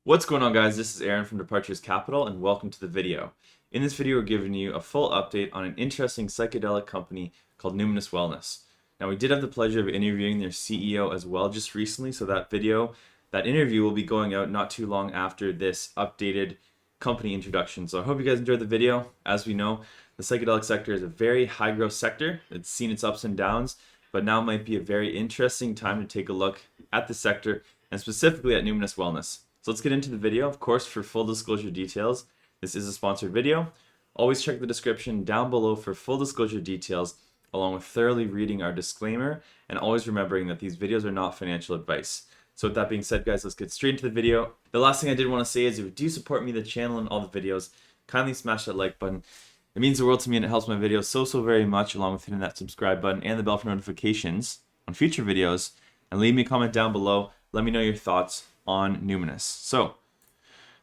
What's going on, guys? This is Aaron from Departures Capital and welcome to the video. In this video, we're giving you a full update on an interesting psychedelic company called Numinus Wellness. Now, we did have the pleasure of interviewing their CEO as well just recently, so that interview will be going out not too long after this updated company introduction. So I hope you guys enjoyed the video. As we know, the psychedelic sector is a very high growth sector. It's seen its ups and downs, but now might be a very interesting time to take a look at the sector and specifically at Numinus Wellness. So let's get into the video. Of course, for full disclosure details, this is a sponsored video. Always check the description down below for full disclosure details, along with thoroughly reading our disclaimer, and always remembering that these videos are not financial advice. So with that being said, guys, let's get straight into the video. The last thing I did want to say is if you do support me, the channel, and all the videos, kindly smash that like button. It means the world to me and it helps my videos so very much, along with hitting that subscribe button and the bell for notifications on future videos. And leave me a comment down below. Let me know your thoughts on Numinus. So,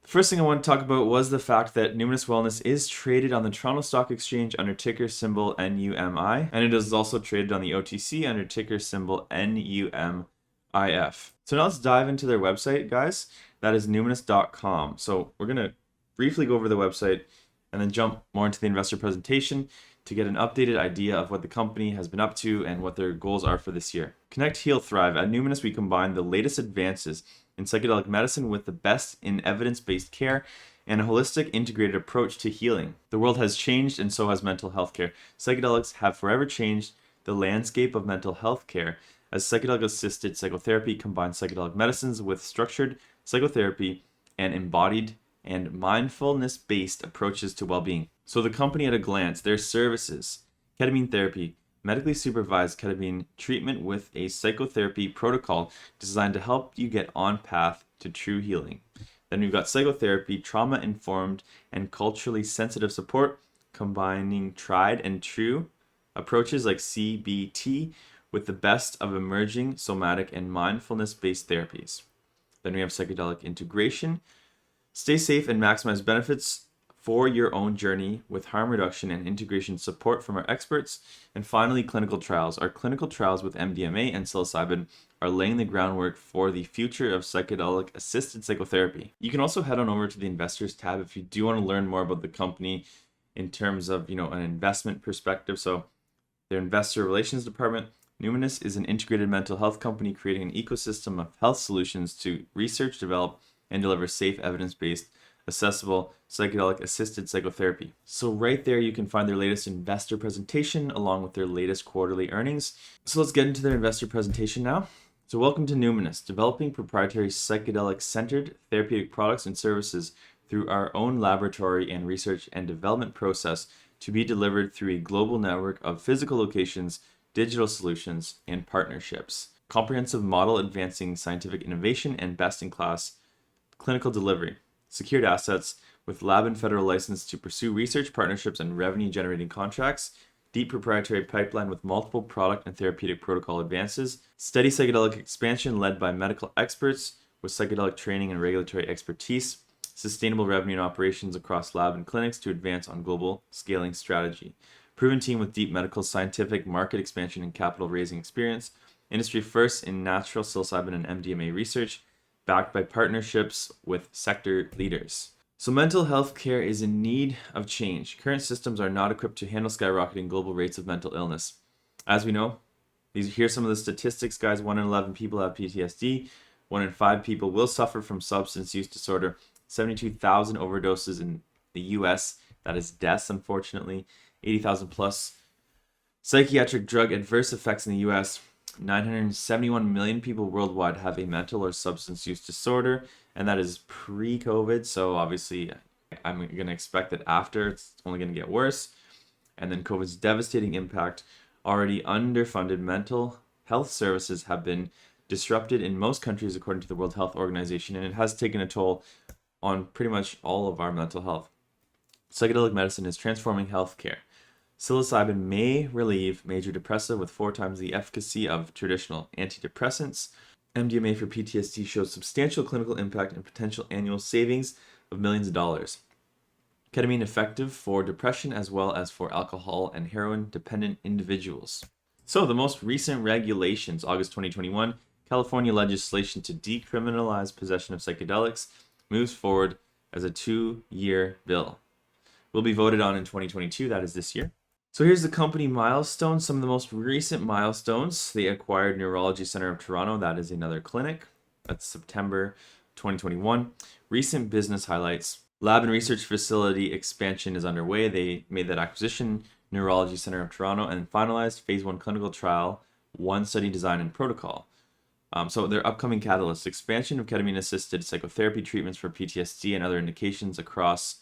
the first thing I want to talk about was the fact that Numinus Wellness is traded on the Toronto Stock Exchange under ticker symbol NUMI, and it is also traded on the OTC under ticker symbol NUMIF. So now let's dive into their website, guys. That is numinus.com. So we're going to briefly go over the website and then jump more into the investor presentation to get an updated idea of what the company has been up to and what their goals are for this year. Connect, heal, thrive. At Numinus, we combine the latest advances in psychedelic medicine with the best in evidence-based care and a holistic integrated approach to healing. The world has changed and so has mental health care. Psychedelics have forever changed the landscape of mental health care as psychedelic-assisted psychotherapy combines psychedelic medicines with structured psychotherapy and embodied and mindfulness-based approaches to well-being. So the company at a glance, their services: ketamine therapy, medically supervised ketamine treatment with a psychotherapy protocol designed to help you get on path to true healing. Then we've got psychotherapy, trauma-informed and culturally sensitive support, combining tried and true approaches like CBT with the best of emerging somatic and mindfulness-based therapies. Then we have psychedelic integration. Stay safe and maximize benefits for your own journey with harm reduction and integration support from our experts. And finally, clinical trials. Our clinical trials with MDMA and psilocybin are laying the groundwork for the future of psychedelic-assisted psychotherapy. You can also head on over to the Investors tab if you do want to learn more about the company in terms of, an investment perspective. So their investor relations department. Numinus is an integrated mental health company creating an ecosystem of health solutions to research, develop, and deliver safe, evidence-based, accessible, psychedelic-assisted psychotherapy. So right there, you can find their latest investor presentation along with their latest quarterly earnings. So let's get into their investor presentation now. So welcome to Numinus, developing proprietary psychedelic-centered therapeutic products and services through our own laboratory and research and development process to be delivered through a global network of physical locations, digital solutions, and partnerships. Comprehensive model advancing scientific innovation and best-in-class clinical delivery. Secured assets with lab and federal license to pursue research partnerships and revenue-generating contracts. Deep proprietary pipeline with multiple product and therapeutic protocol advances. Steady psychedelic expansion led by medical experts with psychedelic training and regulatory expertise. Sustainable revenue and operations across lab and clinics to advance on global scaling strategy. Proven team with deep medical, scientific, market expansion, and capital raising experience. Industry first in natural psilocybin and MDMA research, backed by partnerships with sector leaders. So mental health care is in need of change. Current systems are not equipped to handle skyrocketing global rates of mental illness. As we know, here's some of the statistics, guys. 1 in 11 people have PTSD. 1 in 5 people will suffer from substance use disorder. 72,000 overdoses in the US. That is deaths, unfortunately. 80,000 plus psychiatric drug adverse effects in the US. 971 million people worldwide have a mental or substance use disorder, and that is pre-COVID. So obviously, I'm going to expect that after it's only going to get worse. And then COVID's devastating impact. Already underfunded mental health services have been disrupted in most countries, according to the World Health Organization, and it has taken a toll on pretty much all of our mental health. Psychedelic medicine is transforming healthcare. Psilocybin may relieve major depressive with 4 times the efficacy of traditional antidepressants. MDMA for PTSD shows substantial clinical impact and potential annual savings of millions of dollars. Ketamine effective for depression as well as for alcohol and heroin dependent individuals. So the most recent regulations, August 2021, California legislation to decriminalize possession of psychedelics moves forward as a 2-year bill. Will be voted on in 2022, that is this year. So here's the company milestones, some of the most recent milestones. They acquired Neurology Center of Toronto, that is another clinic. That's September 2021. Recent business highlights. Lab and research facility expansion is underway. They made that acquisition, Neurology Center of Toronto, and finalized phase 1 clinical trial, 1 study design and protocol. So their upcoming catalysts: expansion of ketamine-assisted psychotherapy treatments for PTSD and other indications across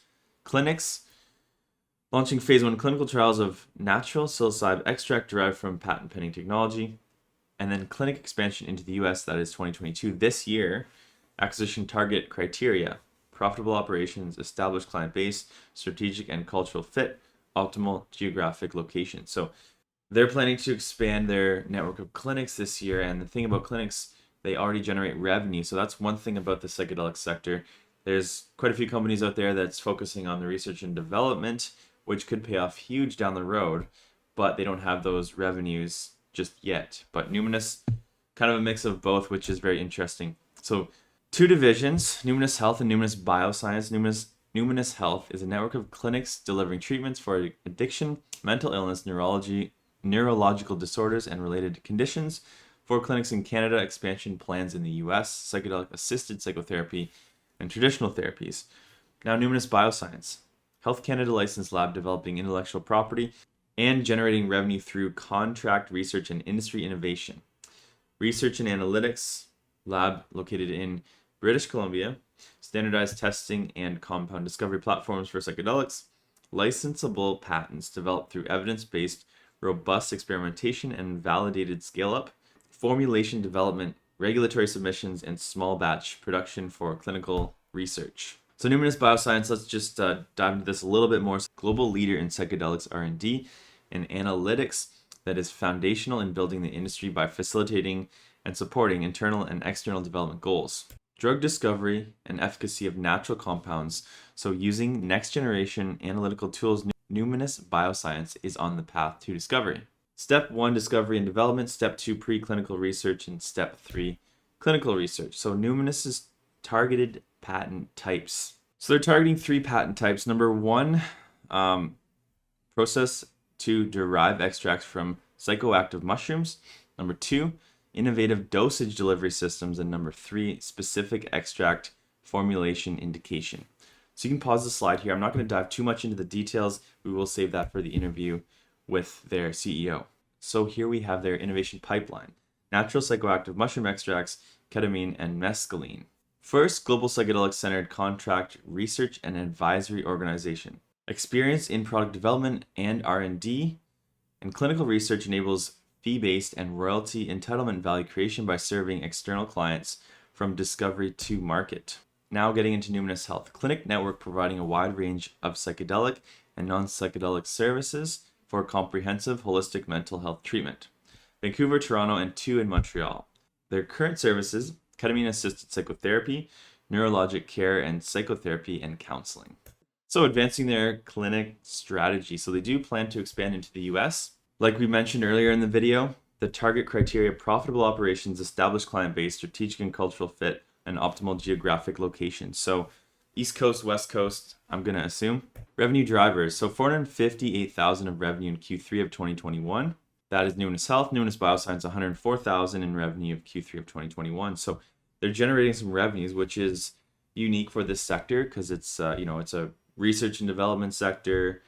clinics. Launching phase 1 clinical trials of natural psilocybin extract derived from patent-pending technology. And then clinic expansion into the US, that is 2022. This year, acquisition target criteria: profitable operations, established client base, strategic and cultural fit, optimal geographic location. So they're planning to expand their network of clinics this year. And the thing about clinics, they already generate revenue. So that's one thing about the psychedelic sector. There's quite a few companies out there that's focusing on the research and development, which could pay off huge down the road, but they don't have those revenues just yet. But Numinus, kind of a mix of both, which is very interesting. So 2 divisions, Numinus Health and Numinus Bioscience. Numinus Health is a network of clinics delivering treatments for addiction, mental illness, neurological disorders, and related conditions. 4 clinics in Canada, expansion plans in the US, psychedelic-assisted psychotherapy, and traditional therapies. Now Numinus Bioscience. Health Canada licensed lab developing intellectual property and generating revenue through contract research and industry innovation. Research and analytics lab located in British Columbia. Standardized testing and compound discovery platforms for psychedelics. Licensable patents developed through evidence-based, robust experimentation and validated scale-up. Formulation development, regulatory submissions, and small batch production for clinical research. So Numinus Bioscience, let's just dive into this a little bit more. Global leader in psychedelics R&D and analytics that is foundational in building the industry by facilitating and supporting internal and external development goals. Drug discovery and efficacy of natural compounds. So using next generation analytical tools, Numinus Bioscience is on the path to discovery. Step 1, discovery and development. Step 2, preclinical research. And step 3, clinical research. So Numinus's targeted patent types. So they're targeting 3 patent types. Number 1, process to derive extracts from psychoactive mushrooms. Number 2, innovative dosage delivery systems. And number 3, specific extract formulation indication. So you can pause the slide here. I'm not going to dive too much into the details. We will save that for the interview with their CEO. So here we have their innovation pipeline: natural psychoactive mushroom extracts, ketamine, and mescaline. First, global psychedelic-centered contract research and advisory organization. Experience in product development and R&D and clinical research enables fee-based and royalty entitlement value creation by serving external clients from discovery to market. Now getting into Numinus Health. Clinic network providing a wide range of psychedelic and non-psychedelic services for comprehensive holistic mental health treatment. Vancouver, Toronto, and 2 in Montreal. Their current services: ketamine-assisted psychotherapy, neurologic care, and psychotherapy and counseling. So advancing their clinic strategy. So they do plan to expand into the US. Like we mentioned earlier in the video, the target criteria: profitable operations, established client base, strategic and cultural fit, and optimal geographic location. So East Coast, West Coast, I'm going to assume. Revenue drivers. So $458,000 of revenue in Q3 of 2021. That is Numinus Health. Numinus Bioscience, $104,000 in revenue of Q3 of 2021. So they're generating some revenues, which is unique for this sector because it's it's a research and development sector.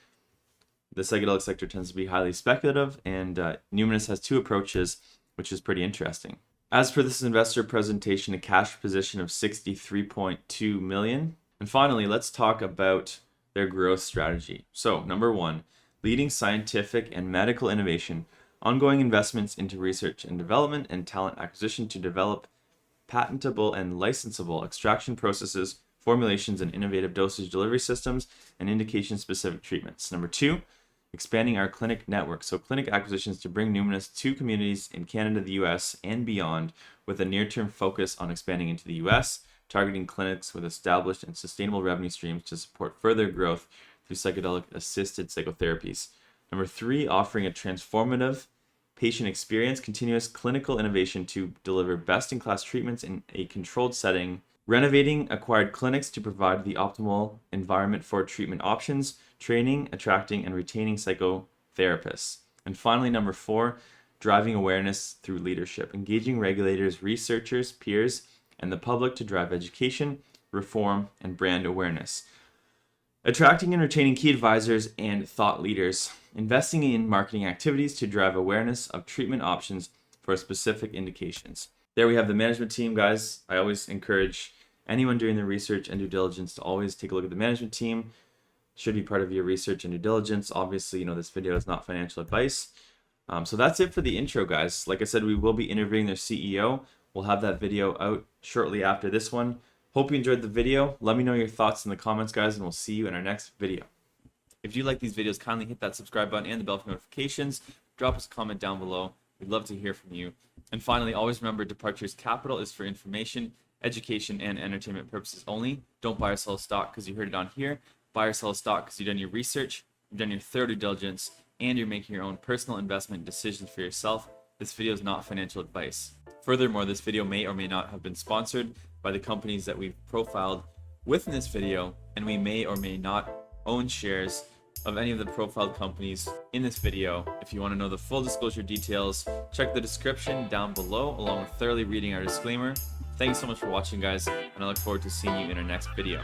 The psychedelic sector tends to be highly speculative, and Numinus has 2 approaches, which is pretty interesting. As per this investor presentation, a cash position of $63.2 million. And finally, let's talk about their growth strategy. So, number 1, leading scientific and medical innovation, ongoing investments into research and development and talent acquisition to develop patentable and licensable extraction processes, formulations, and innovative dosage delivery systems and indication-specific treatments. Number 2, expanding our clinic network. So clinic acquisitions to bring Numinus to communities in Canada, the US, and beyond, with a near-term focus on expanding into the US, targeting clinics with established and sustainable revenue streams to support further growth through psychedelic-assisted psychotherapies. Number 3, offering a transformative patient experience, continuous clinical innovation to deliver best-in-class treatments in a controlled setting renovating acquired clinics to provide the optimal environment for treatment options, training, attracting, and retaining psychotherapists. And finally, number 4, driving awareness through leadership, engaging regulators, researchers, peers, and the public to drive education, reform, and brand awareness. Attracting and retaining key advisors and thought leaders, investing in marketing activities to drive awareness of treatment options for specific indications. There we have the management team, guys. I always encourage anyone doing the research and due diligence to always take a look at the management team. Should be part of your research and due diligence. Obviously, this video is not financial advice. So that's it for the intro, guys. Like I said, we will be interviewing their CEO. We'll have that video out shortly after this one. Hope you enjoyed the video. Let me know your thoughts in the comments, guys, and we'll see you in our next video. If you like these videos, kindly hit that subscribe button and the bell for notifications. Drop us a comment down below. We'd love to hear from you. And finally, always remember, Departures Capital is for information, education, and entertainment purposes only. Don't buy or sell a stock because you heard it on here. Buy or sell a stock because you've done your research, you've done your thorough due diligence, and you're making your own personal investment decisions for yourself. This video is not financial advice. Furthermore, this video may or may not have been sponsored by the companies that we've profiled within this video, and we may or may not own shares of any of the profiled companies in this video. If you want to know the full disclosure details, check the description down below along with thoroughly reading our disclaimer. Thanks so much for watching, guys, and I look forward to seeing you in our next video.